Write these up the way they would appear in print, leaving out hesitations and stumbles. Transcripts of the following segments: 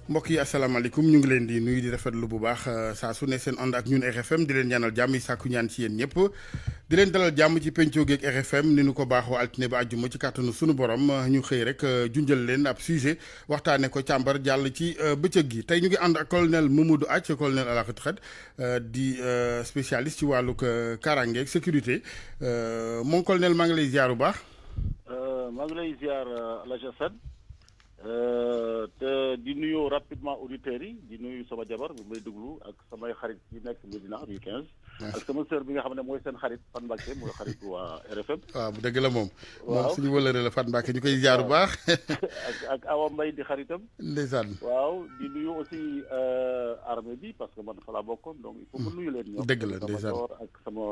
mbokk yi asalaamaaleykum ñu ngi leen di nuyu di rafetlu bu baax saa su ne seen ànd ak ñun RFM di leen ñaanal jàmm yi sàkku ñaan ci yéen ñëpp di leen dalal jàmm ci pencoo geeg RFM ni nu ko baaxoo altine ba àjjuma ci kàttanu sunu borom ñu xëy rek junjal leen ab sujet waxtaane ko càmbar jàll ci bëccëg gi tey ñu ngi ànd ak colonel Mamadou Athie colonel à la retraite di spécialiste ci wàllug kaaraange ak sécurité moom colonel maa ngi lay ziar bu baax. maa ngi lay ziar la Jassane te di nuyu rapidement auditeurs yi di nuyu sama jabar bu may déglu ak samay xarit yi nekk Médina rue 15. ak sama sœur bi nga xam ne mooy seen xarit Fan Mbacke mooy xarit waa RFM. waaw bu dëgg la moom. waaw moom suñu wëlëre la Fan Mbacke ñu koy ziar bu baax. ak Awa Mbaye di xaritam. ndeysaan. waaw di nuyu aussi armée bi parce que man fa laa bokkoon donc il faut que nuyu leen ñoom. dëgg la ndeysaan ak sama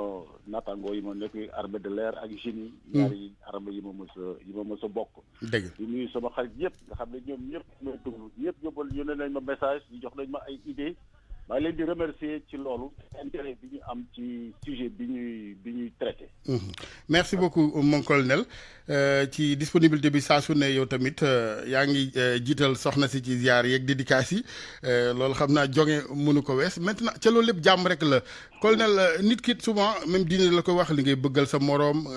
naataangoo yi ma nekk armée de l'air ak génie. ñaari armée yi ma mës a bokk. dëgg di nuyu sama xarit yëpp nga xam ne ñoom ñëpp may déglu ñëpp yónnee nañ ma message ñu jox nañ ma ay idées maa ngi leen di remercier ci loolu intérêt bi ñu am ci sujet bi ñuy traité. merci beaucoup mon colonel ci disponibilité bi saa su ne yow tamit yaa ngi jiital soxna si ci ziar yeeg dédicace yi loolu xam naa jonge mënu ko wees maintenant ca loolu lépp jàmm rek la colonel nit ki souvent même diine la ko wax li ngay bëggal sa moroom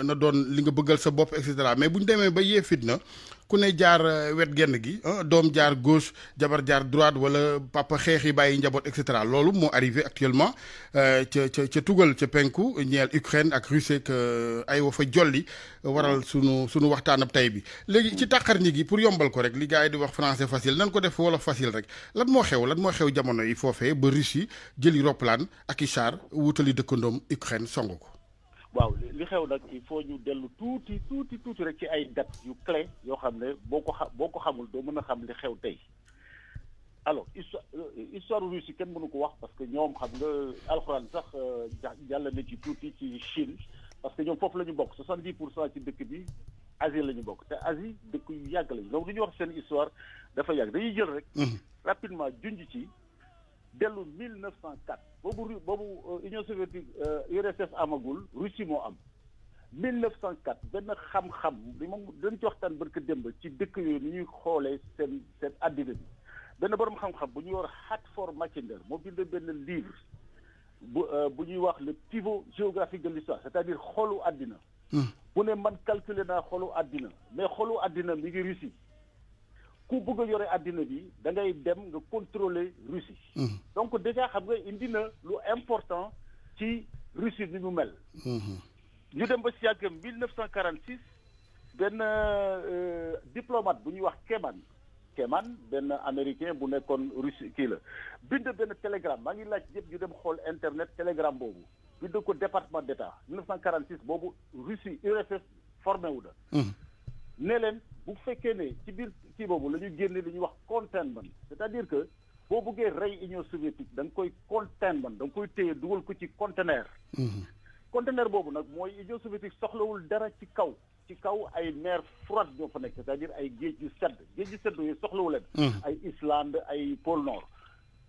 na doon li nga bëggal sa bopp et cetera mais bu ñu demee ba yee fitna ku ne jaar wet genn gi doom jaar gauche jabar jaar droite wala papa xeex yi bàyyi njaboot et cetera loolu moo arrivé actuellement ca tugal ca penku ñeel Ukraine ak Russie que ay wa fa jolli waral sunu waxtaanab tey bi léegi ci tàqar ñi gi pour yombal ko rek li gars yi di wax français facile nan ko def wolof facile rek lan moo xew jamono yi foofee ba Russie jëli roplaan ak i char wutali dëkkandoom Ukraine song ko. waaw li xew nag il faut ñu dellu tuuti rek ci ay date yu clé yoo xam ne boo ko xamul doo mën a xam li xew tey alors histoire Russie kenn mënu ko wax parce que ñoom xam nga alxuraan sax jàll na ci tuuti ci Chine parce que ñoom foofu la ñu bokk 70% ci dëkk bi Asie la ñu bokk te Asie dëkk yu yàgg lañu donc du ñu wax seen histoire dafa yàgg dañuy jël rek. rapidement junj ci. dellu 1904 boobu Union soviétique URSS amagul Russie moo am 1904 benn xam-xam li moom dañ ci waxtaan barka démb ci dëkk yooyu ni ñuy xoolee seen àddina bi benn borom xam-xam bu ñuy wax Hartford Mackinder moo bind benn livre bu ñuy wax le pivot géographique de l'histoire c'est-à-dire xoolu àddina bu ne man calculer naa xoolu àddina mais xoolu àddina mi ngi Russie ku bëgg a yore àddina bi da ngay dem nga contrôler Russie. donc déjà xam nga indi na lu important ci Russie ni mu mel. ñu dem ba si yàgg 1946 benn diplomate bu ñuy wax Keman benn américain bu nekkoon Russie kii la bind benn télégramme maa ngi laaj yëpp ñu dem xool internet télégramme boobu bind ko département d'État 1946 boobu Russie URSS formé wu na. ne leen bu fekkee ne ci biir kii boobu la ñu génne li ñuy wax containment c'est-à-dire que boo bëggee rey Union soviétique da nga koy containment da nga koy téye dugal ko ci conteneur. conteneur boobu nag mooy Union soviétique soxlawul dara ci kaw ay mer froide ñoo fa nekk c'est-à-dire ay géej yu sedd yooyu soxlawu leen. ay Islande ay pôle Nord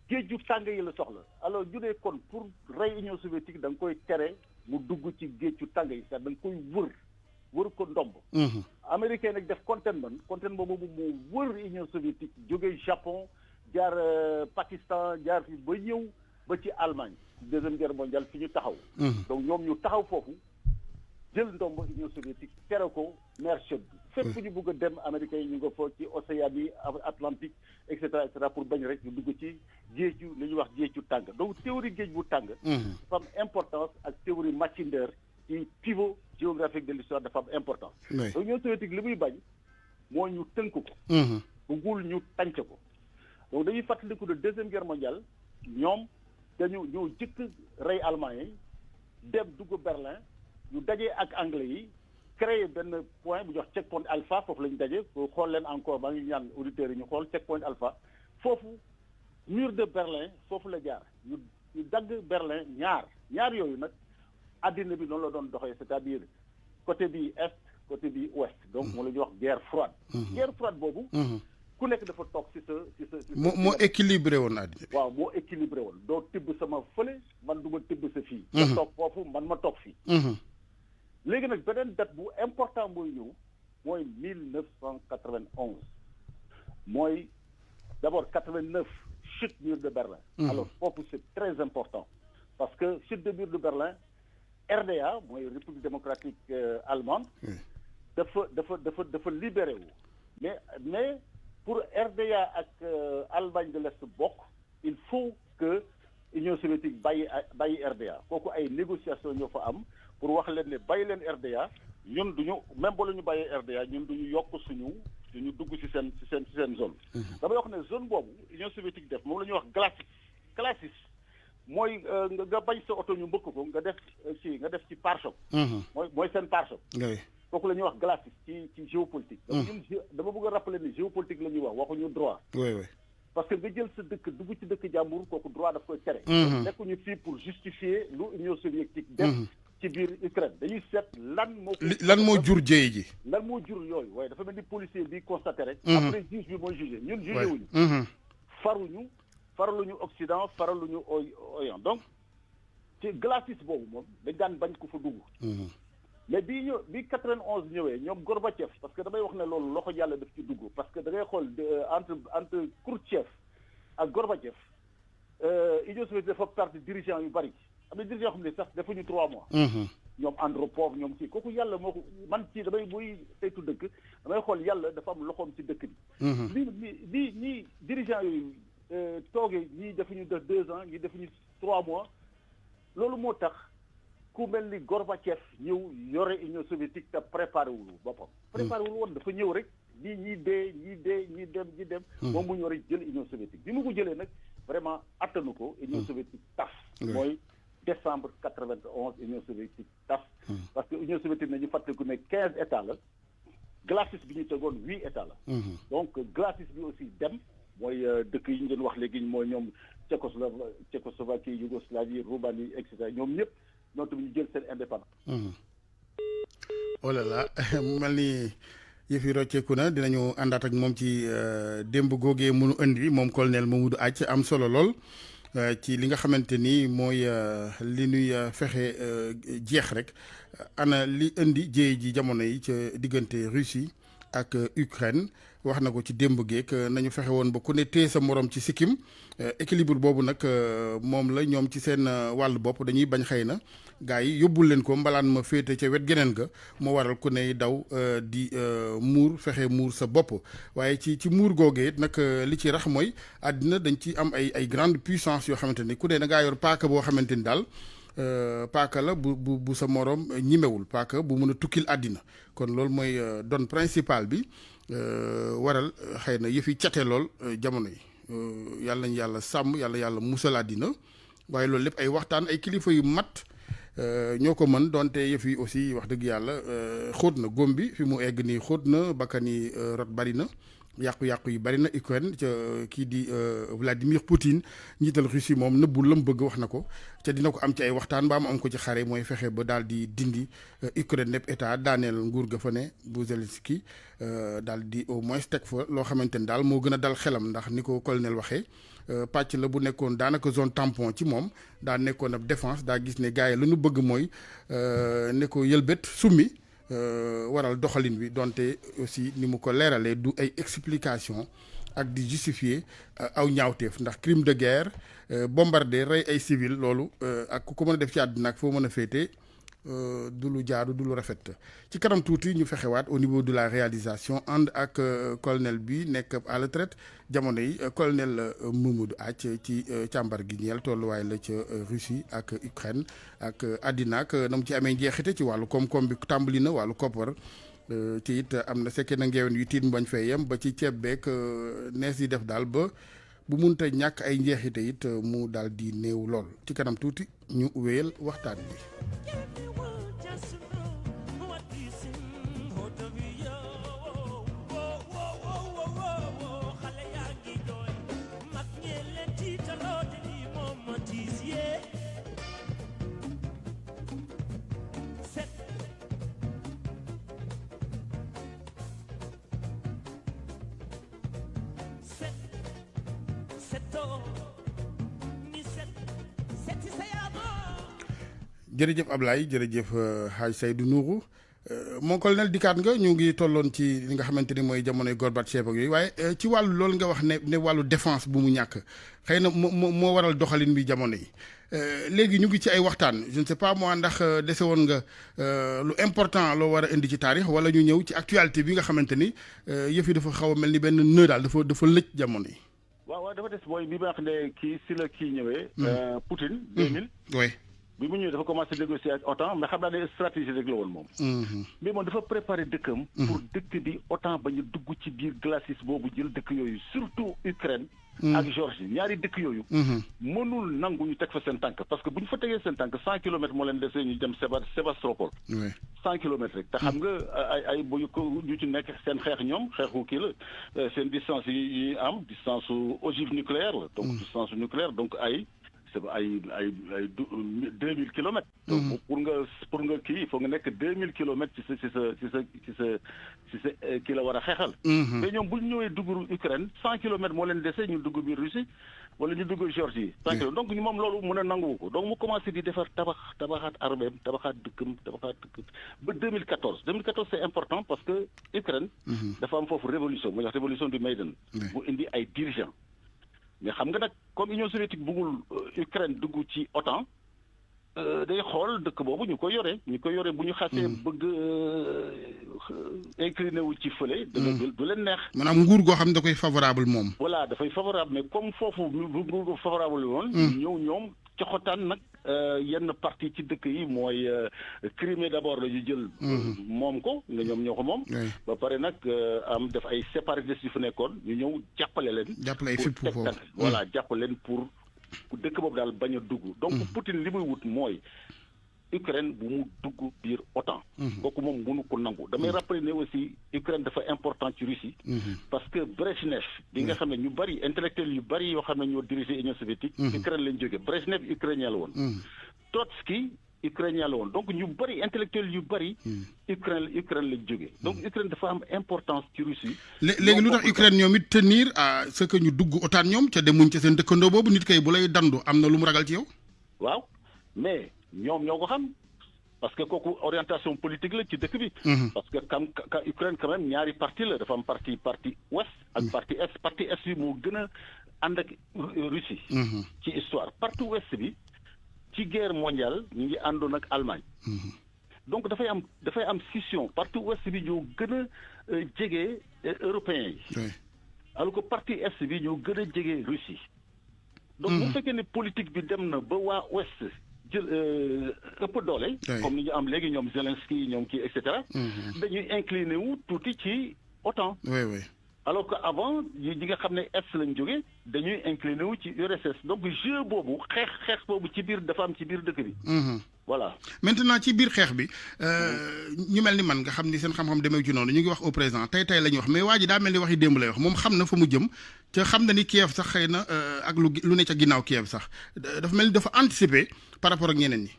géej yu tàng yi la soxla alors ñu ne kon pour rey Union soviétique da nga koy tere mu dugg ci géej yu tàng yi c'est-à-dire da nga koy wër ko ndomb. américain nag def containment boobu mu wër Union soviétique jóge Japon jaar Pakistan jaar fi ba ñëw ba ci Allemagne deuxième guerre mondiale fi ñu taxaw. donc ñoom ñu taxaw foofu jël ndomb Union soviétique tere ko mer chaude bi. fépp ñu bëgg a dem américains yi ñu nga fa ci Océanie Atlantique et cetera pour bañ rek ñu dugg ci géeju li ñuy wax géeju tàng donc théorie géej bu tàng. dafa am importance ak théorie Mackinder ci pivot géographique de l'histoire dafa am importance. donc Union soviétique li muy bañ moo ñu tënk ko. bëggul ñu tànc ko. donc dañuy fàttaliku de deuxième guerre mondiale ñoom ñoo jëkk rey allemand yi dem dugg Berlin ñu dajee ak anglais yi créé benn point bu jox checkpoint alpha foofu la ñu daje pour xool leen encore maa ngi ñaan auditeurs yi ñu xool checkpoint alpha foofu mur de Berlin foofu la jaar ñu dagg Berlin ñaar yooyu nag àddina bi noonu la doon doxee c'est-à-dire côté bi est côté bi ouest donc moo la ñuy wax guerre froide. guerre froide boobu. ku nekk dafa toog ci sa. moo équilibré woon àddina. waaw moo équilibré woon doo tibb sama fële man du ma tibb sa fii. nga toog foofu man ma toog fii. léegi nag beneen date bu important mooy ñëw mooy 1991 mooy d'abord 89 chute mur de Berlin. Alors foofu c'est très important parce que chute de mur de Berlin RDA mooy République démocratique allemande dafa libéré wu mais pour RDA ak Allemagne de l'Est bokk il faut que Union soviétique bàyyi RDA kooku ay négociations ñoo fa am pour wax leen ne bàyyi leen RDA ñun duñu même ba la ñu bàyyee RDA ñun duñu yokk suñu dugg ci seen zone. damay wax ne zone boobu Union soviétique def moom la ñuy wax glacis mooy nga bañ sa oto ñu mbëkk ko nga def ci pare-choc. mooy seen pare-choc. kooku la ñuy wax glacis ci géopolitique. dama bëgg a rappeler ni géopolitique la ñuy waxuñu droit. parce que nga jël sa dëkk dugg ci dëkk jàmbur kooku droit daf koy tere. nekkuñu fii pour justifier lu Union soviétique def. ci biir Ukraine dañuy seet lan moo jur jéey ji. lan moo jur yooyu waaye dafa mel ni policier bi constaté rek. après juge bi mooy jugé ñun jugé wuñu. faraluñu Occident faraluñu Orient donc ci glacis boobu moom dañ daan bañ ko fa dugg. mais bi 91 ñëwee ñoom Gorbatchev parce que damay wax ne loolu loxo yàlla daf ci dugg parce que da ngay xool entre Khrouchtchev ak Gorbatchev Union soviétique dafa perdre dirigeant yu bari am na dirigeant xam ne sax defuñu 3 mois. ñoom Andropov ñoom kii kooku yàlla moo ko man ci damay buy saytu dëkk damay xool yàlla dafa am loxoom ci dëkk bi. ñii dirigeant yooyu toogee ñii defuñu 2 ans ñii defuñu 3 mois loolu moo tax. ku mel ni Gorbatchev ñëw yore Union soviétique te préparé wul boppam. préparé wul woon dafa ñëw rek ñii dem. moom mu ñëw rek jël Union soviétique bi mu ko jëlee nag vraiment attanu ko. Union soviétique tas. mooy décembre 91 Union soviétique tas. parce que Union soviétique nañu fàttaliku ne 15 états la glacis bi ñu tegoon 8 états la. donc glacis bi aussi dem mooy dëkk yi ñu doon wax léegi mooy ñoom Tchécoslovaquie Yougoslavie Roumanie et cetera ñoom ñëpp. ñoo tamit ñu jël seen indépendance. oh là là mu mel ni yëf yi rocceeku na dinañu àndaat ak moom ci démb googee mënu indi moom colonel Mamadou Athie am solo lool ci li nga xamante ni mooy li nuy fexe jeex rek ana li indi jéey ji jamono yi ca diggante Russie ak Ukraine wax na ko ci démb geek nañu fexe woon ba ku ne téye sa morom ci sikkim équilibre boobu nag moom la ñoom ci seen wàllu bopp dañuy bañ xëy na gars yi yóbbul leen ko mbalaan ma féete ca wet geneen ga moo waral ku ne daw di muur fexe muur sa bopp waaye ci muur googee it nag li ci rax mooy àddina dañ ci am ay grande puissance yoo xamante ni ku ne da ngaa yor paaka boo xamante ni daal paaka la bu sa morom ñimewul paaka bu mën a tukkil àddina kon loolu mooy don principal bi waral xëy na yëf yi cate lool jamono yi yàlla nañu yàlla sàmm yàlla musal àddina waaye loolu lépp ay waxtaan ay kilifa yu mat ñoo ko mën donte yëf yi aussi wax dëgg yàlla xóot na góom bi fi mu egg nii xóot na bakkan yi rot bari na yàqu-yàqu yi bari na Ukraine ca kii di Vladimir Poutine njiital Russie moom nëbbul la mu bëgg wax na ko ca dina ko am ci ay waxtaan ba mu am ko ci xare mooy fexe ba daal di dindi Ukraine nepp état daaneel nguur ga fa ne bu Zelensky daal di au moins teg fa loo xamante ni daal moo gën a dal xelam ndax ni ko colonel waxee pàcc la bu nekkoon daanaka zone tampon ci moom daa nekkoon ab défense daa gis ne gars yi la ñu bëgg mooy ne ko yëlbét summi waral doxalin wi donte aussi ni mu ko leeralee du ay explication ak di justifier aw ñaawteef ndax crime de guerre bombarder rey ay civil loolu ak ku ko mën a def ci àddina ak foo mën a féete du lu jaadu du lu rafet ci kanam tuuti ñu fexewaat au niveau de la réalisation ànd ak colonel bi nekk à la retraite jamono yi colonel Mamadou Athie ci càmbar gi ñeel tolluwaay la ca Russie ak Ukraine ak àddina ak na mu ci amee njeexite ci wàllu koom-koom bi tàmbali na wàllu koppar ci it am na sekkee na ngeewen yu tiit mbañ fay yem ba ci ceeb beeg nees yi def daal ba bu munta ñàkk ay njeexite it mu daal di néew lool ci kanam tuuti ñu wéyal waxtaan bi. jërëjëf Ablaye jërëjëf Hadj Seydou Nourou mon colonel dikkaat nga ñu ngi tolloon ci li nga xamante ni mooy jamonoy Gorbatchev ak yooyu waaye ci wàllu loolu nga wax ne wàllu défense bu mu ñàkk xëy na moo waral doxalin bi jamono yi léegi ñu ngi ci ay waxtaan je ne sais pas moi ndax dese woon nga lu important loo war a indi ci taarix wala ñu ñëw ci actualité bi nga xamante ni yëf yi dafa xaw a mel ni benn nœud daal dafa lëj jamono yi. waaw dafa des mooy bi ma wax ne kii si la kii ñëwee. Poutine 2000. oui. bi mu ñëwee dafa commencé négocier ak OTAN mais xam naa ne stratégie rek la woon moom. mais moom dafa préparer dëkkam. pour dëkk bi OTAN ba ñu dugg ci biir glacis boobu jël dëkk yooyu surtout Ukraine. ak Géorgie ñaari dëkk yooyu. mënul nangu ñu teg fa seen tànk parce que bu ñu fa tegee seen tànk 100 kilomètres moo leen dese ñu dem Sébastopol. 100 kilomètres rek te xam nga ay bu ñu ci nekk seen xeex ñoom xeexu kii la seen distance yi am distance ogive nucléaire la. donc distance nucléaire donc ay 2000 kilomètres. donc pour nga kii il faut nga nekk 2000 kilomètres ci sa kii la war a xeexal. mais ñoom bu ñu ñëwee dugg Ukraine 100 kilomètres moo leen dese ñu dugg biir Russie wala ñu dugg Géorgie. 100 kilomètres donc ñu moom loolu mën a nanguwu ko donc mu commencé di defar tabaxaat armeem tabaxaat dëkkam ba 2014 c'est important parce que Ukraine. dafa am foofu révolution mu ñuy wax révolution du Maïdan. bu indi ay dirigeants. mais xam nga nag comme Union soviétique bëggul Ukraine dugg ci OTAN day xool dëkk boobu ñu ko yore bu ñu xasee bëgg incliné wu ci fële. du leen neex. maanaam nguur goo xam ne da koy favorable moom. voilà dafay favorable mais comme foofu nguur gu favorable woon. ñëw ñoom coxotaan nag yenn partie ci dëkk yi mooy Crimée d'abord la ñu jël. moom ko nga ñoom ñoo ko moom. ba pare nag am def ay séparatistes yu fa nekkoon ñu ñëw jàppale leen. jàppale ay fipp foofu voilà jàppale leen pour dëkk boobu daal bañ a dugg. donc Poutine li muy wut mooy Ukraine bu mu dugg biir OTAN. kooku moom mënu ko nangu. damay rappeler ne aussi Ukraine dafa important ci Russie. parce que Brezhnev bi nga xam ne ñu bari intellectuels yu bari yoo xam ne ñoo dirigé Union soviétique. Ukraine lañ jógee Brezhnev ukrainien la woon. Trotsky ukrainien la woon donc ñu bari intellectuels yu bari. Ukraine lañ jógee. donc Ukraine dafa am importance ci Russie. léegi lu tax Ukraine ñoom it tenir à ce que ñu dugg OTAN ñoom ca demuñ ca seen dëkkandoo boobu nit kay bu lay dandu am na lu mu ragal ci yow. waaw mais ñoom ñoo ko xam parce que kooku orientation politique la ci dëkk bi. parce que Ukraine quand même ñaari parti la dafa am parti ouest ak parti est bi moo gën a ànd ak Russie. ci histoire parti ouest bi ci guerre mondiale ñu ngi àndoon ak Allemagne. donc dafay am scission parti ouest bi ñoo gën a jege européens yi. alors que parti est bi ñoo gën a jege Russie. donc bu fekkee ne politique bi dem na ba waa ouest jël ëpp doole. comme ni ñu am léegi ñoom Zelensky ñoom kii et cetera. dañuy incliné wu tuuti ci OTAN. alors que avant ñi nga xam ne est lañ jógee dañuy incliné wu ci URSS donc jeu boobu xeex boobu ci biir dafa am ci biir dëkk bi. voilà maintenant ci biir xeex bi ñu mel ni man nga xam ni seen xam-xam demee ci noonu ñu ngi wax au présent tey la ñuy wax mais waa ji daa mel ni waxi démb lay wax moom xam na fa mu jëm te xam na ni Kiev sax xëy na ak lu ne ca ginnaaw Kiev sax dafa mel ni dafa anticiper par rapport ak ñeneen ñi.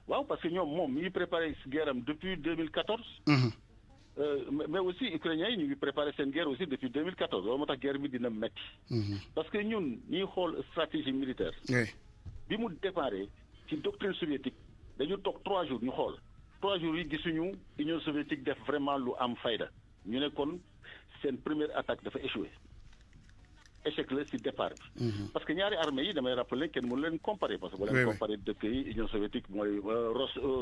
waaw parce que moom mi ngi préparé guerre am depuis 2014. mais aussi ukrainiens yi ñu ngi préparé seen guerre aussi depuis 2014 loolu moo tax guerre bi dina metti parce que ñun ñuy xool stratégie militaire. bi mu déparé ci doctrine soviétique dañu toog 3 jours ñu xool 3 jours yi gisuñu Union soviétique def vraiment lu am fayda ñu ne kon seen première attaque dafa échoué échec la ci départ bi. parce que ñaari armée yi damay rappeler kenn mënu leen comparer parce que bu leen comparer dëkk yi Union soviétique mooy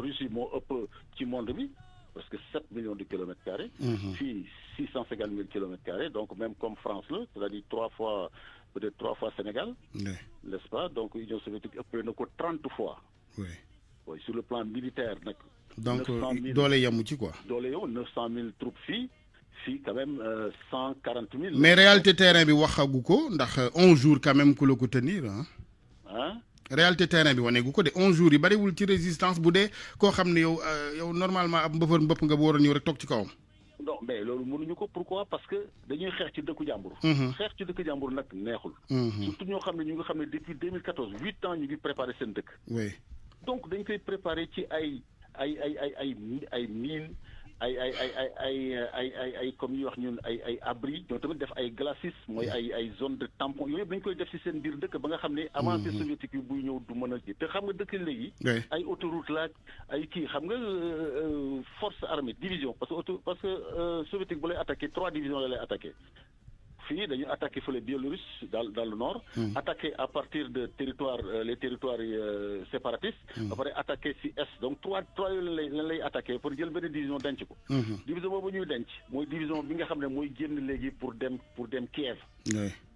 Russie moo ëpp ci monde bi. parce que 7 millions de kilomètres carrés. Puis 650 000 kilomètres carrés. Donc même comme France, c'est-à-dire 3 fois Sénégal. N'est-ce pas? Donc l'Union soviétique a pris 30 fois. Oui, sur le plan militaire. Donc, doole yamu ci quoi. Doole 900 000 troupes filles. Quand même 140 000. Mais réalité terrain bi waxagu ko ndax 11 jours quand même ku la ko tenir hein? réalité terrain bi wane gu ko de 11 jours yi bariwul ci résistance bu dee koo xam ne yow normalement ab mbëfër mbëpp nga bu war a ñëw rek toog ci kawam. non mais loolu mënuñu ko pourquoi parce que dañuy xeex ci dëkku jàmbur. xeex ci dëkku jàmbur nag neexul. surtout ñoo xam ne ñu nga xam ne depuis 2014 8 ans ñu ngi préparé seen dëkk. oui donc dañ koy préparé ci ay mines ay comme ñuy wax ñun ay abri ñoo tamit def ay glacis mooy ay zone de tampon yooyu yëpp dañu koy def ci seen biir dëkk ba nga xam ne avancée soviétique yi buy ñëw du mën a ji te xam nga dëkk léegi ay autoroute la ay kii xam nga force armée division parce que soviétique bu lay attaqué 3 divisions la lay attaqué fii dañu attaqué fële Biélorusse dans le nord attaqué à partir de les territoires séparatistes ba pare attaqué ci est donc trois yooyu lañ lay attaqué pour jël benn division denc ko division boobu ñuy denc mooy division bi nga xam ne mooy génn léegi pour dem Kiev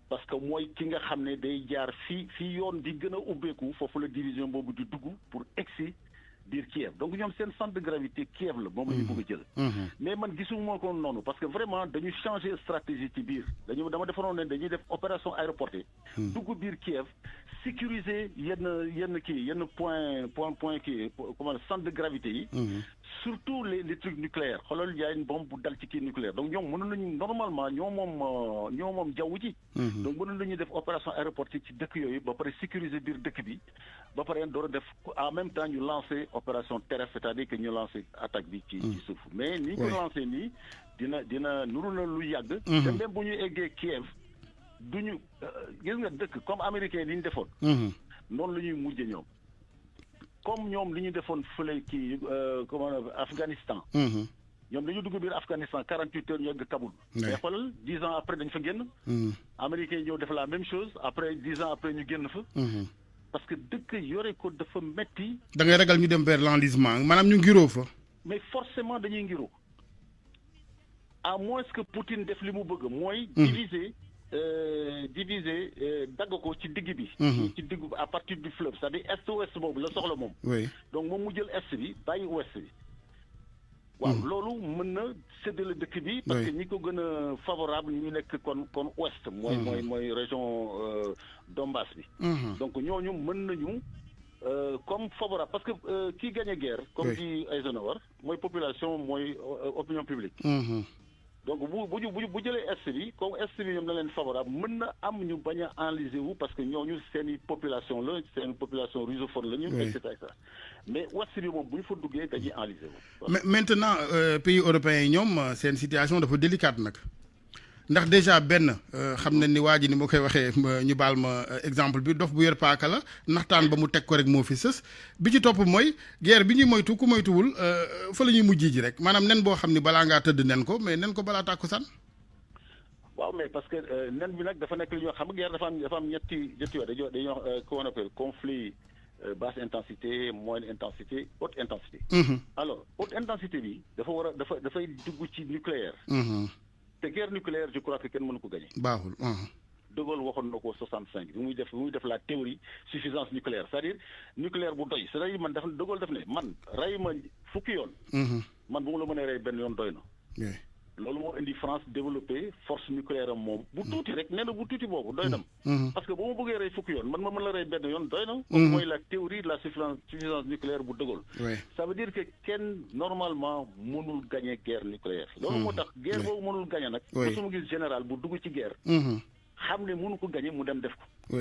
parce que mooy ki nga xam ne day jaar fii yoon di gën a ubbeeku foofu la division boobu di dugg pour egsi biir Kiev donc ñoom seen centre de gravité Kiev la moom la ñu bëgg a jël mais man gisuma ko noonu parce que vraiment dañu changer stratégie ci biir dama defaroon ne dañuy def opération aéroportée dugg biir Kiev sécuriser yenn point kii comment centre de gravité yi surtout les trucs nucléaires xoolal yaay une bombe bu dal ci kii nucléaire donc ñoom mënoon nañu normalement ñoo moom jaww ji donc mënoon nañu def opération aéroportée ci dëkk yooyu ba pare sécuriser biir dëkk bi ba pare door a def en même temps ñu lancer opération terrestre c'est-à-dire que ñu lancer attaque bi ci suuf mais ni ko lancer nii dina nuru na lu yàgg te même bu ñu eggee Kiev duñu gis nga dëkk comme américain li ñu defoon noonu la ñuy mujje ñoom comme ñoom li ñu defoon fële kii comment Afghanistan ñoom dañu dugg biir Afghanistan 48 heures ñu yegg Kaboul mais xoolal 10 ans après dañ fa génn américains yi ñëw def la même chose après 10 ans après ñu génn fa parce que dëkk yore ko dafa metti da ngay ragal ñu dem vers l'enlisement maanaam ñu ngiroo fa mais forcément dañuy ngiroo à moins que Poutine def li mu bëgg mooy diviser dagg ko ci digg bi ci digg à partir du fleuve c'est-à-dire est ouest boobu la soxla moom donc moom mu jël est bi bàyyi ouest bi waaw loolu mën na séddale dëkk bi parce que ñi ko gën a favorable ñu nekk kon ouest mooy région Donbass bi donc ñooñu mën nañu comme favorable parce que kii gagné guerre comme dit Eisenhower mooy population mooy opinion publique donc bu jëlee est bi comme est bi ñoom na leen favorable mën na am ñu bañ a enliser wu parce que ñooñu seeni population la seen population russophone la ñu et cetera mais ouest bi moom bu ñu fa duggee dañuy enliser wu maintenant pays européens yi ñoom seen situation dafa délicate nag ndax déjà benn xam na ni waa ji ni ma koy waxee ñu baal ma exemple bi dof bu yor paaka la naxtaan ba mu teg ko rek moo fi sës bi ci topp mooy guerre bi ñuy moytu ku moytuwul fa la ñuy mujj ji rek maanaam nen boo xam ni balaa ngaa tëdd nen ko mais nen ko balaa tàkkusaan waaw mais parce que nen bi nag dafa nekk li ñuy wax xam nga guerre dafa am ñetti yoo dañuy wax comment on appelle conflit basse intensité moyenne intensité haute intensité alors haute intensité bi dafay dugg ci nucléaire te guerre nucléaire je crois que kenn mënu ko gagner baaxul De Gaulle waxoon na ko 65 bi muy def la théorie suffisance nucléaire c'est-à-dire nucléaire bu doy c'est-à-dire man De Gaulle def ne man rey ma fukki yoon man bu ma la mënee rey benn yoon doy na loolu moo indi France développé force nucléaire am moom bu tuuti rek nee na bu tuuti boobu doy nam parce que bu ma bëggee rey fukki yoon man ma mën la rey benn yoon doy na comme mooy la théorie de la suffisance nucléaire bu De Gaulle ça veut dire que kenn normalement mënul gagner guerre nucléaire loolu moo tax guerre boobu mënul gagner nag ba suma gis général bu dugg ci guerre xam ne mënu ko gagner mu dem def ko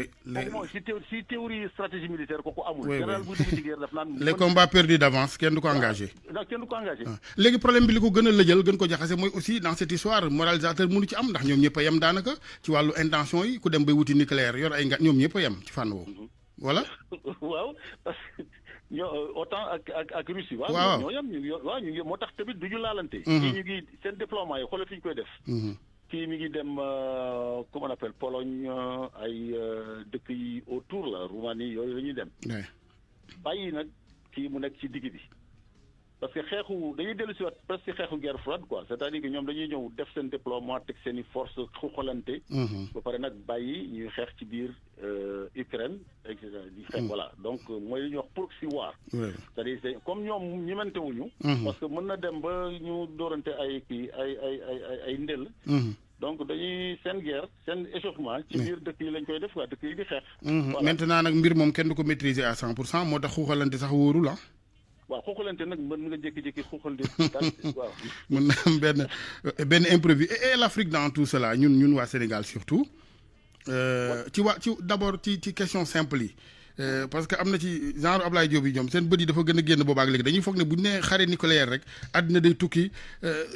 moom si théorie stratégie militaire ko amul général bu dugg ci guerre daf naan les combats perdus d'avance kenn du ko engagé kenn du ko engagé léegi problème bi li ko gën a lëjal gën ko jaxase mooy aussi dans cette histoire moralisateur mënu ci am ndax ñoom ñëpp a yem daanaka ci wàllu intention yi ku dem bay wuti nucléaire yor ay ñoom ñëpp a yem ci fànn woowu voilà waaw parce que ñoo autant ak Russie waaw ñoo yem ñu ngi moo tax tamit du ñu laalante ñu ngi seen déploiement yi xoolal fi ñu koy def kii mi ngi dem comment on appelle Pologne ay dëkk yi autour la Roumanie yooyu la ñuy dem bàyyi nag kii mu nekk ci digg bi parce que xeexu dañuy dellu si waat presque xeexu guerre froide quoi c'est-à-dire que ñoom dañuy ñëw def seen déploiement teg seen i force xuxalante ba pare nag bàyyi ñuy xeex ci biir Ukraine et cetera di xeex voilà donc mooy li ñuy wax proxy war c'est-à-dire comme ñoom ñimante wuñu parce que mën na dem ba ñu doorante ay kii ay ndel donc dañuy seen guerre seen échauffement ci biir dëkk yi lañ koy def quoi dëkk yi di xeex maintenant nag mbir moom kenn du ko maîtriser à 100% moo tax xuxalante sax wóorul ah waaw xuxalante nag mën nga jékki-jékki xuxal di waaw mën na am benn imprévu et l'Afrique dans tout cela ñun waa Sénégal surtout ci d'abord ci question simple yi parce que am na ci genre Ablaye Diop yi ñoom seen bët yi dafa gën a génn boobaak léegi dañuy foog ne bu ñu nee xare nucléaire rek àddina day tukki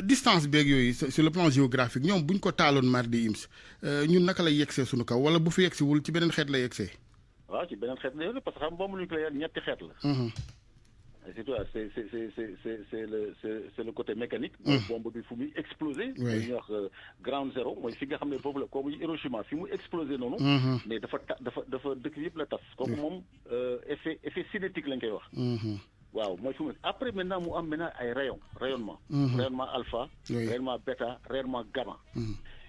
distance beeg yooyu sur le plan géographique ñoom bu ñu ko taaloon mardi ims ñun naka lay yegsee suñu kaw wala bu fi yegsiwul ci beneen xeet lay yegsee. waaw ci beneen xeet la parce que xam bombe nucléaire ñetti xeet la. C'est le côté mécanique. mooy bombe bi fu muy explosé. mooy ñuy wax ground zero mooy fi nga xam ne foofu la comme Hiroshima fi mu explosé noonu. mais dafa dëkk yëpp la tas. kooku moom effet cinétique lañ koy wax. waaw mooy fi mu après maintenant mu am maintenant ay rayonnement. rayonnement alpha. rayonnement bêta rayonnement gamma.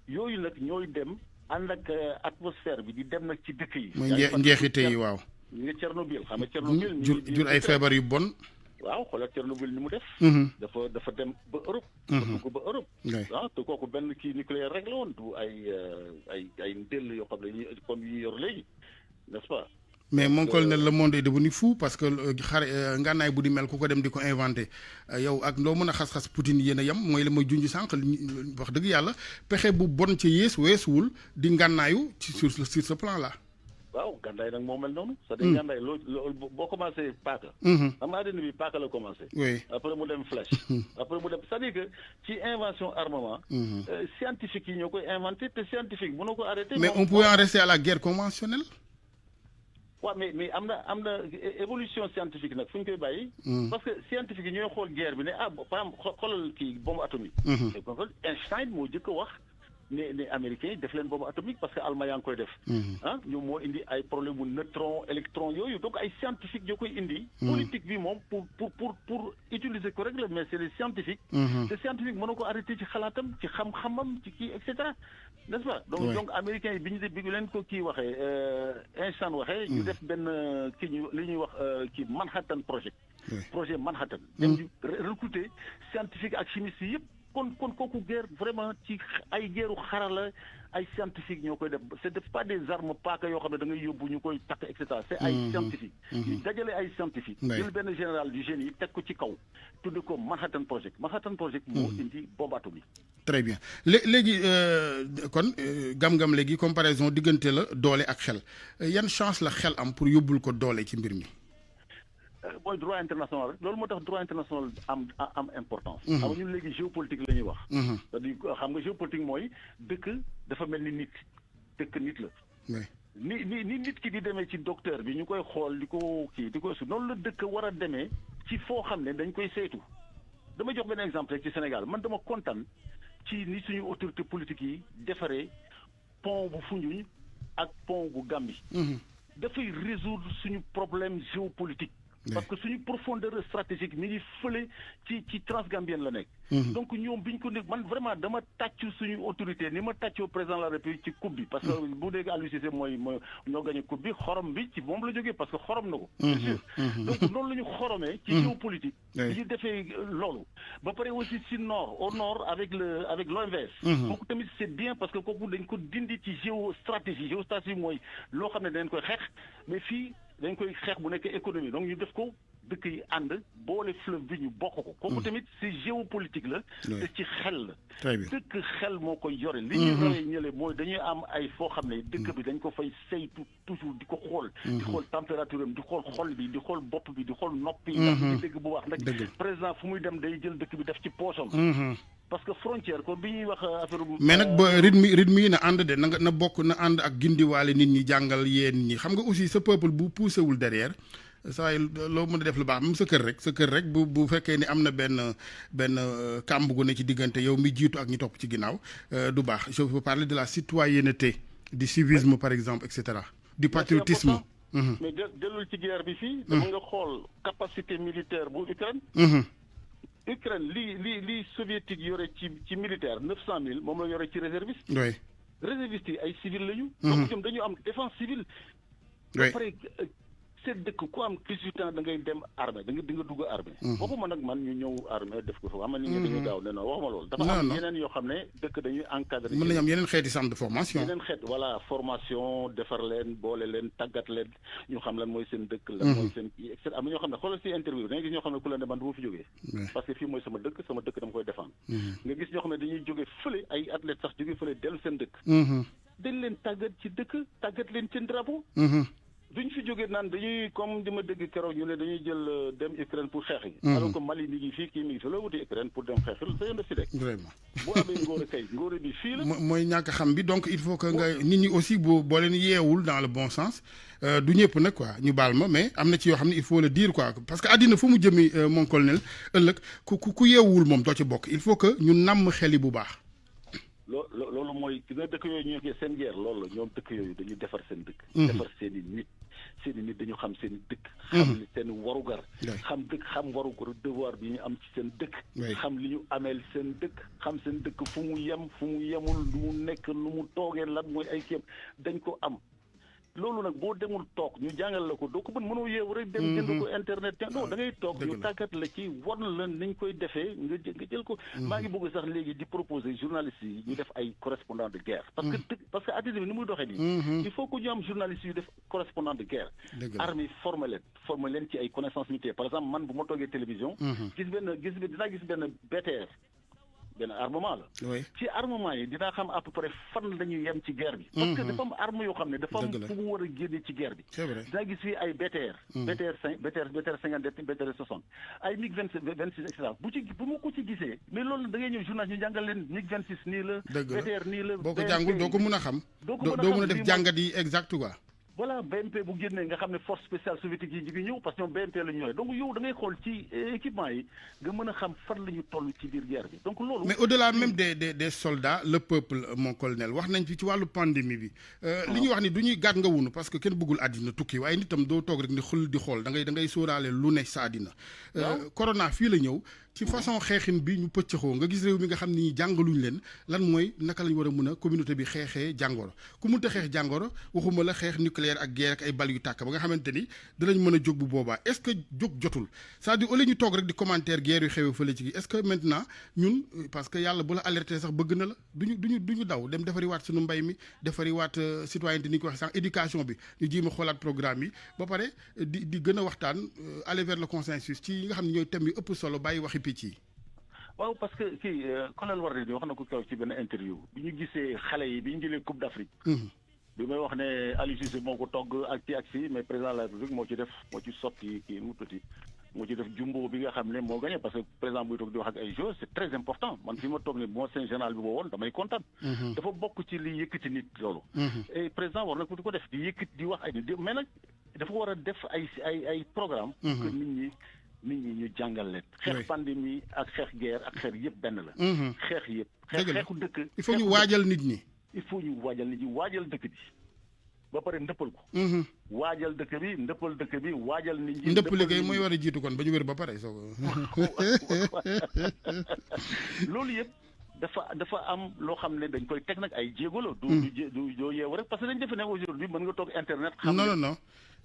yooyu nag ñooy dem ànd ak atmosphère bi di dem nag ci dëkk yi. mooy njeexite yi waaw. ñu ngi Tchernobyl xam nga Tchernobyl. jur ay feebar yu bon. waaw xoolal Tchernobyl ni mu def. dafa dem ba Europe. dugg ba Europe. waaw te kooku benn kii nucléaire rek la woon du ay ndëll yoo xam ne ñi comme yi yor léegi n'est-ce pas. mais mon colonel le monde est devenu fou parce que xare ngànnaay bu di mel ku ko dem di ko inventé yow ak loo mën a xas-xas Poutine yéen a yem mooy la may junj sànq wax dëgg yàlla pexe bu bon ci yées weesuwul di ngànnaayu sur ce plan là. waaw gànnaay nag moo mel noonu. c'est-à-dire gànnaay loo boo commencé paaka. xam nga àddina bi paaka la commencé. oui après mu dem flèche. après mu dem c'est-à-dire que ci invention armement. scientifique yi ñoo koy inventé te scientifique mënoo ko arrêté. mais on pouvait en rester à la guerre conventionnelle. waaw mais am na évolution scientifique nag fu ñu koy bàyyi. parce que scientifique yi ñooy xool guerre bi ne par exemple xoolal kii bombe atomique. Einstein moo jëkk a wax. ne américains yi def leen bombe atomique parce que allemand yaa ngi koy def. ñoom moo indi ay problème mu neutron électron yooyu donc ay scientifique yoo koy indi. politique bi moom pour utiliser ko rek la mais c'est les scientifiques. te scientifique mënoo ko arrêté ci xalaatam ci xam-xamam ci kii et cetera n'est-ce pas. donc américains yi bi ñu leen ko kii waxee Einstein waxee. ñu def benn kii li ñuy wax kii Manhattan Project. projet Manhattan. dem ñu recruter scientifique ak chimiste yëpp. kon kooku guerre vraiment ci ay guerru xarala ay scientifique ñoo koy def c'est pas des armes paaka yoo xam ne da ngay yóbbu ñu koy takk et cetera c'est ay scientifique ñu dajale ay scientifique jël benn général du génie yi teg ko ci kaw tudde ko Manhattan Project moo indi bombe atomique. très bien léegi kon gam-gam léegi comparaison diggante la doole ak xel yan chance la xel am pour yóbbul ko doole ci mbir mi. mooy droit international rek loolu moo tax droit international am importance. xam nga ñun léegi géopolitique la ñuy wax. c'est-à-dire xam nga géopolitique mooy dëkk dafa mel ni nit dëkk nit la. ni nit ki di demee ci docteur bi ñu koy xool di ko noonu la dëkk war a demee ci foo xam ne dañ koy saytu. dama jox benn exemple rek ci Sénégal man dama kontaan ci ni suñu autorité politique yi defaree pont bu Foundiougne ak pont bu Gambie. dafay résoudre suñu problème géopolitique. parce que suñu profondeur stratégique mi ngi fële ci transgambienne la nekk. donc ñoom biñ ko nekk man vraiment dama tàccu suñu autorité ni ma tàccoo président de la république ci coupe bi parce que bu dee Aliou Cissé mooy ñoo gagné coupe bi xorom bi ci moom la jógee parce que xorom na ko. bien sûr donc noonu la ñu xoromee. ci géopolitique. bi ñu defee loolu. ba pare aussi ci au nord avec l'OMVS. kooku tamit c'est bien parce que kooku dañ ko dindi ci géostratégie mooy loo xam ne dañ koy xeex mais fii. dañ koy xeex bu nekk économie donc ñu def ko dëkk yi ànd boole fleuve bi ñu bokk ko. kooku tamit c'est géopolitique la. te ci xel la. très bien dëkk xel moo koy yore. li ñuy rawee ñële mooy dañuy am ay foo xam ne dëkk bi dañ ko fay saytu toujours di ko xool. di xool température am di xool xol bi di xool bopp bi di xool nopp yi. ndax di dégg bu baax nag président fu muy dem day jël dëkk bi def ci poosam. parce que frontière ko bi ñuy wax affaire. mais nag ba rythme yi na ànd de na bokk na ànd ak gindiwaale nit ñi jàngal yéen ñi xam nga aussi sa peuple bu poussé wul derrière saa yi loo mën a def lu baax même sa kër rek bu fekkee ni am na benn kàmb gu ne ci diggante yow mi jiitu ak ñi topp ci ginnaaw du baax je veux parler de la citoyenneté du civisme par exemple et cetera du patriotisme. mais jëlul ci guerre bi fii. dama nga xool capacité militaire bu Ukraine. Ukraine li soviétique yore ci militaire 900 000 moom la yore ci réserviste. oui réserviste yi ay civil lañu. donc ñoom dañu am défense civile. oui après seen dëkk ku am 18 ans da ngay dem armée di nga dugg armée. waxuma nag man ñu ñëw armée def ko fa xam nga nit ñi dañuy gaaw ne non waxuma loolu. dafa am yeneen yoo xam ne dëkk dañuy encadré. mën nañu am yeneen xeeti centre de formation. yeneen xeet voilà formation defar leen boole leen tàggat leen ñu xam lan mooy seen dëkk. lan mooy seen kii et cetera am na ñoo xam ne xoolal si interview da nga gis ñoo xam ne ku leen ne man du ma fi jógee. parce que fii mooy sama dëkk dama koy défendre. nga gis ñoo xam ne dañuy jóge fële ay athlètes sax jóge fële dellu seen dëkk. dañ leen tàggat ci dëkk tàggat leen seen drapeau. duñ fi jógee naan dañuy comme di ma dégg keroog ñu ne dañuy jël dem Ukraine pour xeex yi. alors que Mali mi ngi fii kii mi ngi fi loo wuti Ukraine pour dem xeex sa yoon def fi rek. vraiment bu amee ngóore kay ngóore bi fii la. mooy ñàkk xam bi donc il faut que nga nit ñi aussi boo leen yeewul dans le bon sens du ñëpp nag quoi ñu baal ma mais am na ci yoo xam ne il faut le dire quoi parce que àddina fu mu jëmi mon colonel ëllëg ku yeewul moom doo ci bokk il faut que ñu namm xel yi bu baax. loolu mooy ki nga dëkk yooyu ñu ngi seen guerre loolu la ñoom dëkk yooyu dañuy defar seen dëkk. defar seen i nit dañu xam seen i dëkk. xam li seen warugar. xam dëkk xam warugar devoir bi ñu am ci seen dëkk. xam li ñu ameel seen dëkk. xam seen dëkk fu mu yem fu mu yemul lu mu nekk lu mu toogee lan mooy ay kéem dañ ko am. loolu nag boo demul toog ñu jàngal la ko doo ko mën mënoo yeewu rek dem jënd ko internet non da ngay toog ñu tàggat la ci war la nañ koy defee nga jël ko maa ngi bëgg sax léegi di proposer journalistes yi ñu def ay correspondant de guerre parce que addina bi ni muy doxee nii il faut que ñu am journalistes yu def correspondant de guerre armée former leen ci ay connaissances militaires par exemple man bu ma toogee télévision dinaa gis benn BTR benn armement la. ci armement yi dinaa xam à peu près fan la ñuy yem ci guerre bi. parce que dafa am arme yoo xam ne dafa am fu mu war a génne ci guerre bi. dinaa gis fii ay BTR. BTR 50 BTR 60 ay MiG 26 et cetera bu ma ko ci gisee mais loolu da ngay ñëw journaliste ñu jàngal leen MiG 26 nii la. BTR nii la boo ko jàngul doo ko mën a xam. doo mën a def jàngat yi exact quoi. voilà BMP bu génnee nga xam ne force spéciale soviétique yi ñu ngi ñëw parce que ñoom BMP la ñu ñëwee donc yow da ngay xool ci équipement yi nga mën a xam fan la ñu toll ci biir guerre bi donc loolu. mais au-delà même des soldats le peuple mon colonel wax nañ fi ci wàllu pandémie bi. li ñuy wax ni du ñuy gàtt nga wunu parce que kenn bëggul àddina tukki waaye nitam doo toog rek ni xul di xool da ngay sóoraale lu ne sa àddina. corona fii la ñëw. ci façon xeexin bi ñu pëccëxoo nga gis réew mi nga xam ni jàngaluñ leen lan mooy naka lañ war a mën a communauté bi xeexee jàngoro ku mënta xeex jàngoro waxuma la xeex nucléaire ak guerre ak ay bal yu tàkk ba nga xamante ni dinañ mën a jóg bu boobaa est-ce que jóg jotul c'est-à-dire au lieu ñu toog rek di commentaire guerre yu xewee fële ci est-ce que maintenant ñun parce que yàlla bu la alerté sax bëgg na la duñu daw dem defariwaat suñu mbay mi defariwaat citoyenneté ni ñu ko waxee sax éducation bi ñu jéem a xoolaat programme yi ba pare di gën a waxtaan aller vers le consensus ci yi nga xam ne ñooy thème yu ëpp solo bàyyi waxi picc yi. waaw parce que kii colonel Wardini wax na ko kaw ci benn interview bi ñu gisee xale yi bi ñu jëlee Coupe d'Afrique. bi may wax ne Aliou Cissé moo ko togg ak ci mais président de la République moo ci sotti kii mu tuuti moo ci def jumbo bi nga xam ne moo gagné parce que président buy toog di wax ak ay joueurs c'est très important man fi ma toog ne moo seen général bi boo woon damay kontaan. dafa bokk ci li yëkkati nit loolu. et président war na ko di ko def di yëkkati di wax ay nit mais nag dafa war a def ay programme que nit ñi ñu jàngal leen. xeex pandémie ak xeex guerre ak xeex yëpp benn la. xeex yëpp. xeexu dëkk. il faut ñu waajal nit ñi. il faut ñu waajal nit ñi waajal dëkk bi ba pare ndëppal ko. waajal dëkk bi ndëppal dëkk bi waajal nit ñi. ndëpp liggéey mooy war a jiitu kon ba ñu wér ba pare soo loolu yëpp dafa am loo xam ne dañ koy teg nag ay jéego la. du doo yeewu rek parce que dañ defe ne aujourd'hui mën nga toog internet. xam non.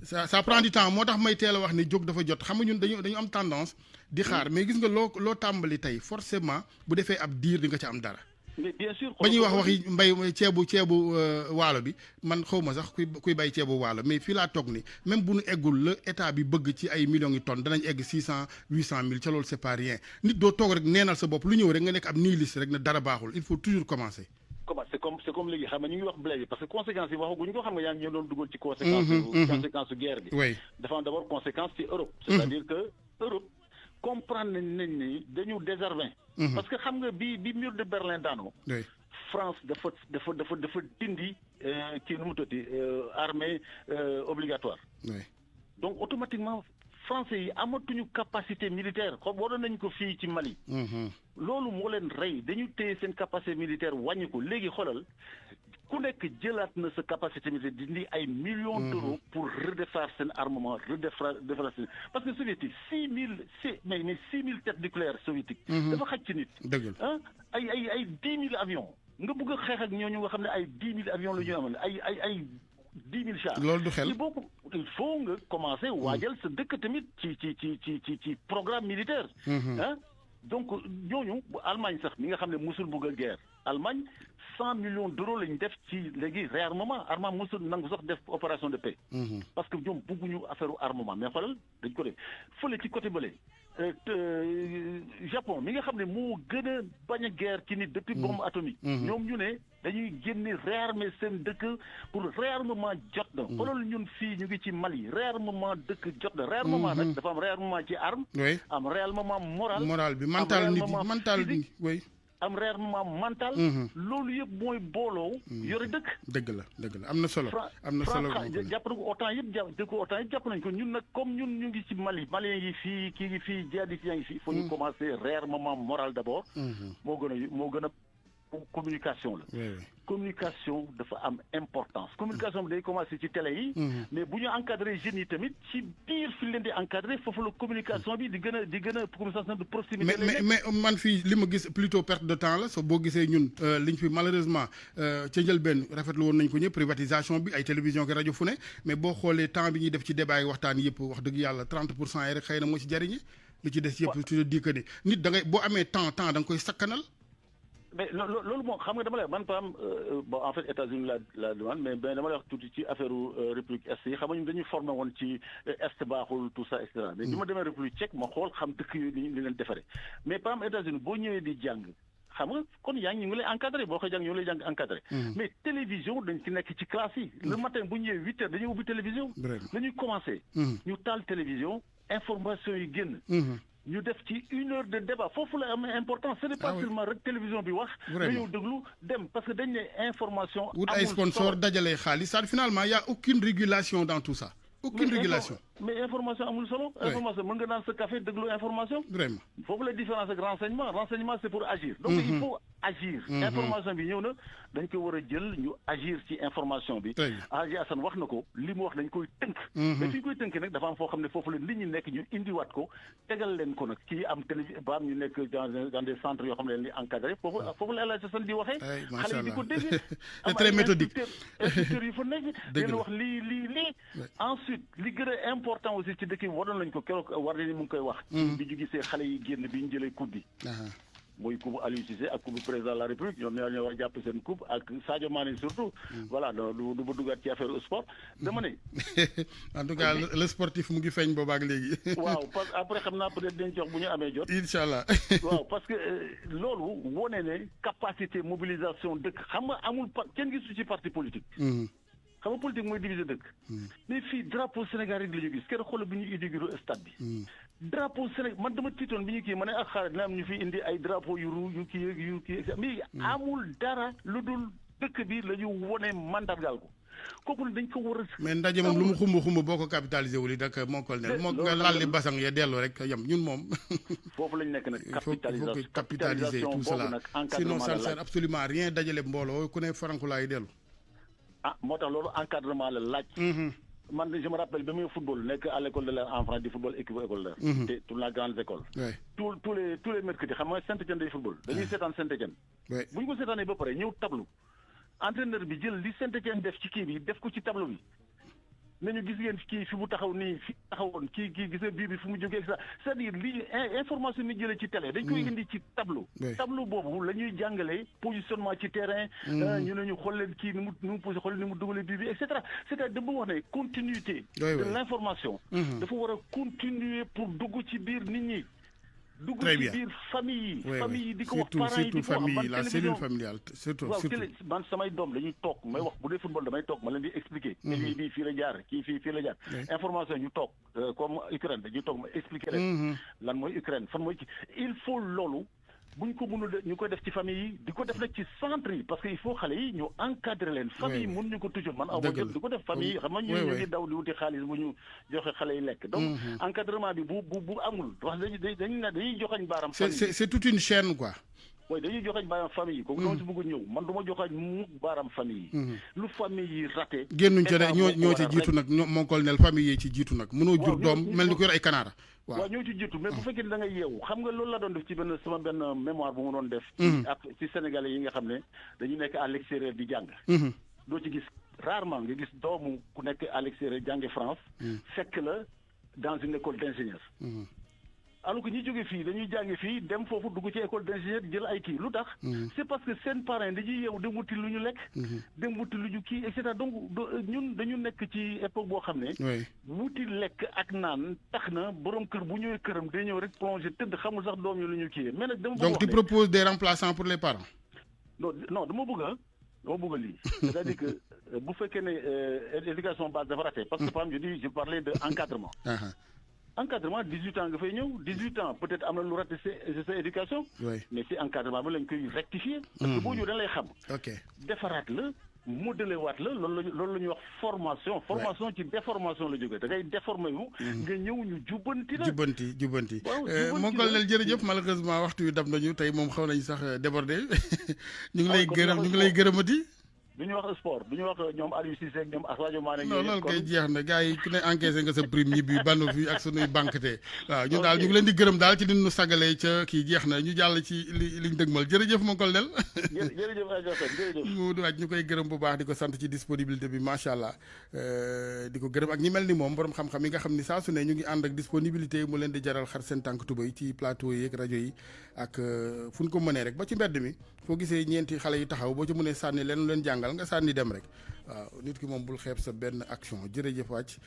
ça prend du temps moo tax may teel a wax ni jóg dafa jot xam nga ñun dañu am tendance di xaar mais gis nga loo tàmbali tey forcément bu defee ab diir di nga ci am dara. mais bien sûr ba ñuy waxi mbay ceebu waalo bi man xaw ma sax kuy bay ceebu waalo mais fii laa toog ni même bu nu eggul la état bi bëgg ci ay millions yi tonnes danañ egg 600 800 000 ca loolu c'est pas rien nit doo toog rek neenal sa bopp lu ñëw rek nga nekk ab nihiliste rek ne dara baaxul il faut toujours commencer. c'est comme léegi xam nga ñu ngi wax blé bi parce que conséquences yi waxaguñu ko xam nga yaa ngi doon dugal ci conséquence guerre bi. oui dafa am d'abord conséquence ci Europe. c'est-à-dire que Europe comprendre nañ ni dañu désarmer. parce que xam nga bi mur de Berlin daanoo. France dafa dindi kii nu mu tuddati armée obligatoire. donc automatiquement français yi amatuñu capacité militaire waroon nañ ko fii ci Mali. loolu moo leen rey dañu téye seen capacité militaire wàññi ko léegi xoolal ku nekk jëlaat na sa capacité militaire dindi ay millions d'euros pour redéfaire seen armement redéfaire seen parce que soviétique 6000 têtes nucléaires soviétiques. dafa xaj ci nit. dëgg la ay 10 000 avions nga bëgg a xeex ak ñooñu nga xam ne ay 10 000 avions la ñu amoon ay 10 000 chars. loolu du xel il faut nga commencer waajal sa dëkk tamit ci programme militaire. donc ñooñu Allemagne sax mi nga xam ne musul bëgg a guerre Allemagne 100 millions d'euros lañ def ci léegi réarmement armement musul nangu sax def opération de paix. parce que ñoom bëgguñu affaire armement mais xoolal dañ ko def fële ci côté bële Japon mi nga xam ne moo gën a bañ a guerre ci nit depuis bombe atomique. ñoom ñu ne dañuy génne réarmer seen dëkk pour réarmement jot na. xoolal ñun fii ñu ngi ci Mali réarmement dëkk jot na. réarmement nag dafa am réarmement ci arme. am réarmement moral. moral bi mental nit oui. am réarmement mental. loolu yëpp mooy booloo. yore dëkk. dëgg la am na solo. am na solo jàpp na ko OTAN yëpp jàpp nañ ko ñun nag comme ñun ñu ngi ci Mali malien yi fii kii ngi fii djihadistes yaa ngi fii. il faut ñu commencer réarmement moral d'abord. moo gën a communication la. communication dafa am importance. communication bi day commencer ci télé yi. mais bu ñu encadrer jeunes yi tamit ci biir fi leen di encadrer foofu la communication bi di gën a communication de proximité. mais man fii li ma gis plutôt perte de temps la so boo gisee ñun liñ fi malheureusement ca njëlbeen rafetlu woon nañ ko ñëpp privatisation bi ay télévision ki rajo fu ne mais boo xoolee temps bi ñuy def ci débat yi waxtaan yëpp wax dëgg yàlla 30% yi rek xëy na moo ci jariñi li ci des yëpp tu te dis que ni nit da ngay boo amee temps da nga koy sakkanal. mais loolu moom xam nga dama lay wax man par exemple bon en fait États-Unis la demande mais dama lay wax tuuti ci affaire république est yi xam nga ñun dañuy formé woon ci est baaxul tout ça et cetera mais bi ma demee république tchèque ma xool xam dëkk yooyu li leen defaree mais par exemple États-Unis boo ñëwee di jàng xam nga kon yaa ngi ñu ngi lay encadré boo koy jàng ñu ngi lay jàng encadré mais télévision dañ ci nekk ci classe yi le matin bu ñëwee 8 heures dañuy ubbi télévision dañuy commencé ñu taal télévision information yi génn ñu def ci 1 heure de débat foofu la am important ce n'est pas seulement rek télévision bi wax nga ñëw déglu dem parce que dañ ne information wut ay sponsor dajalee xaalis ça finalement y a aucune régulation dans tout ça aucune régulation mais information amul solo information mën nga naan sa café déglu information vraiment foofu la différence ak renseignement c'est pour agir donc il faut agir information bi ñëw na dañ ko war a jël ñu agir ci information bi Hadji Assane wax na ko li mu wax dañ koy tënk mais fi ñu koy tënk nag dafa am foo xam ne foofu la nit ñi nekk ñu indiwaat ko tegal leen ko nag kii am télévision ba am ñu nekk dans des centres yoo xam ne leen di encadré foofu la Hadji Assane di waxee xale yi di ko dégg c'est très méthodique instituteurs yi fa nekk leen wax lii ensuite li gën a important aussi ci dëkk yi waroon lañ ko keroog war nañu mu ngi koy wax bi ñu gisee xale yi génn bi ñu jëlee coupe bi mooy coupe Aliou Cissé ak coupe président de la République ñoom ñoo war a jàpp seen coupe ak Sadio Mané surtout voilà du ba duggaat ci affaire sport dama ne en tout cas le sportif mu ngi feeñ boobaak léegi waaw parce que après xam naa peut-être dañ jox bu ñu amee jot incha allah waaw parce que loolu wone ne capacité mobilisation dëkk xam nga amul kenn gisu ci parti politique xam nga politique mooy diviser dëkk mais fii drapeau Sénégal rek la ñu gis kenn xoolal bi ñu inauguré stade bi drapeau Sénégal man dama tiitoon bi ñu kii ma ne ak xaaral dina am ñu fi indi ay drapeau yu kii mais amul dara lu dul dëkk bi la ñu wone mandargaal ko kooku ne dañ ko war a mais ndaje moom lu mu xumba boo ko capitalisé wul dak mon colonel moo nga lalli basang ya dellu rek yam ñun moom foofu lañ nekk nag capitaliser tout cela sinon ça ne sert absolument rien dajale mbooloo ku ne farankulaay dellu moo tax loolu encadrement la laaj man je me rappelle ba muy football nekk à l'école de l'air en France di football équipe école d'air te toutes les grandes écoles tous les mercredis xam nga Saint-Étienne day football dañuy seetaan Saint-Étienne bu ñu ko seetaanee ba pare ñëw tableau entraîneur bi jël li Saint-Étienne def ci kii bi def ko ci tableau bi nañu gis ngeen kii fi mu taxaw nii fi taxawoon kii gis nga bii bi fi mu jógee c'est-à-dire lii information ni jëlee ci télé dañ koy indi ci tableau boobu la ñuy jàngalee positionnement ci terrain ñu ne ñu xool leen kii ni mu posé xool ni mu dugalee bii bi et cetera c'est-à-dire dama wax ne continuité de l'information dafa war a continuer pour dugg ci biir nit ñi dugg ci biir famille yi di ko wax parents yi di ko wax la cellule familiale surtout man samay doom dañuy toog may wax bu dee football damay toog ma leen di expliquer kii bii fii la jaar kii fii la jaar information ñu toog comme Ukraine dañuy toog ma expliquer leen lan mooy Ukraine fan mooy il faut loolu buñ ko mënul ñu koy def ci famille yi di ko def nag ci centre yi parce que il faut xale yi ñu encadrer leen famille yi mën ñu ko toujours man aw ma jot di ko def famille yi xam nga ñu ngi daw di wuti xaalis bu ñu joxe xale yi lekk donc encadrement bi bu amul wax dañuy joxañ baaram c'est toute une chaîne quoi mooy dañuy joxañ baaram famille yi kooku dama si bëgg ñëw man du ma joxañ mu baaram famille yi lu famille yi raté génnuñ ca de ñoo ci jiitu nag mon colonel famille yi ci jiitu nag mënoo jur doom mel ni ko yor ay kanaara waaw ñoo ci jiitu mais bu fekkee ne da ngay yeewu xam nga loolu la doon def ci sama benn mémoire bu mu doon def ci sénégalais yi nga xam ne dañu nekk à l'extérieur di jàng doo ci gis rarement nga gis doomu ku nekk à l'extérieur jànge France fekk la dans une école d'ingénieur alors que ñi jóge fii dañuy jàngi fii dem foofu dugg ci école d'ingénieur jël ay kii lu tax. c'est parce que seen parents dañuy yeewu dem wuti lu ñu lekk. dem wuti lu ñu kii et cetera donc ñun dañu nekk ci époque boo xam ne. wuti lekk ak naan tax na borom kër bu ñëwee këram day ñëw rek plongé tëdd xamul sax doom yi lu ñu kii mais nag dama donc tu proposes des remplaçants pour les parents. non dama bëgg lii c'est-à-dire que bu fekkee ne éducation base dafa raté parce que par exemple je parlais de encadrement. Encadrement 18 ans nga fay ñëw 18 ans peut-être am na lu raté sa éducation. mais si encadrement bi lañ koy rectifier. parce que boo ñëwee dañ lay xam. defaraat la modelé waat la loolu la ñuy wax formation. formation ci déformation la jógee da ngay déformé wu. nga ñëw ñu jubbanti la. jubbanti mon colonel jërëjëf malheureusement waxtu wi dab nañu tey moom xaw nañu sax débordé ñu ngi lay gërëmati. du ñu wax sport du ñu wax ñoom Aliou Cissé ak ñoom Sadio Mané. non loolu kay jeex na gars yi ku ne encaissé nga sa prime ñibbi bandu fi ak sunuy banque te waaw ñun daal ñu ngi leen di gërëm daal ci li ñu sagalee ca kii jeex na ñu jàll ci liñ dëgmal jërëjëf mon colonel. jërëjëf mu waaj ñu koy gërëm bu baax di ko sant ci disponibilité bi macha allah di ko gërëm ak ñi mel ni moom borom xam-xam yi nga xam ni saa su ne ñu ngi ànd ak disponibilité mu leen di jaral xar seen tànk tubay ci plateau yi ak rajo yi ak fu ñu ko mënee rek ba ci mbedd mi foo gisee ñeenti xale yi taxaw boo ci mënee sànni leen jàngal nga sànni dem rek waaw nit ki moom bul xeeb sa benn action jërëjëf wàcc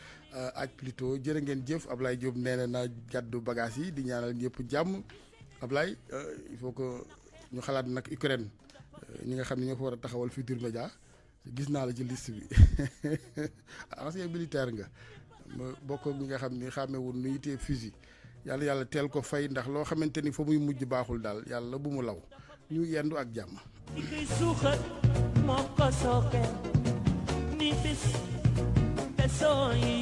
aj plutôt jërë ngeen jëf Ablaye Diop nee na gàddu bagage yi di ñaanal ñëpp jàmm Ablaye il faut que ñu xalaat nag Ukraine ñi nga xam ne ñoo fa war a taxawal Futurs Médias gis naa la ci liste bi ancien militaire nga ma bokk ak ñi nga xam ni xàmmewul nu yitee fusil yàlla teel ko fay ndax loo xamante ni fa muy mujj baaxul daal yàlla bu mu law ñu yendu ak jàmm moo ko sooke ni bis te sooy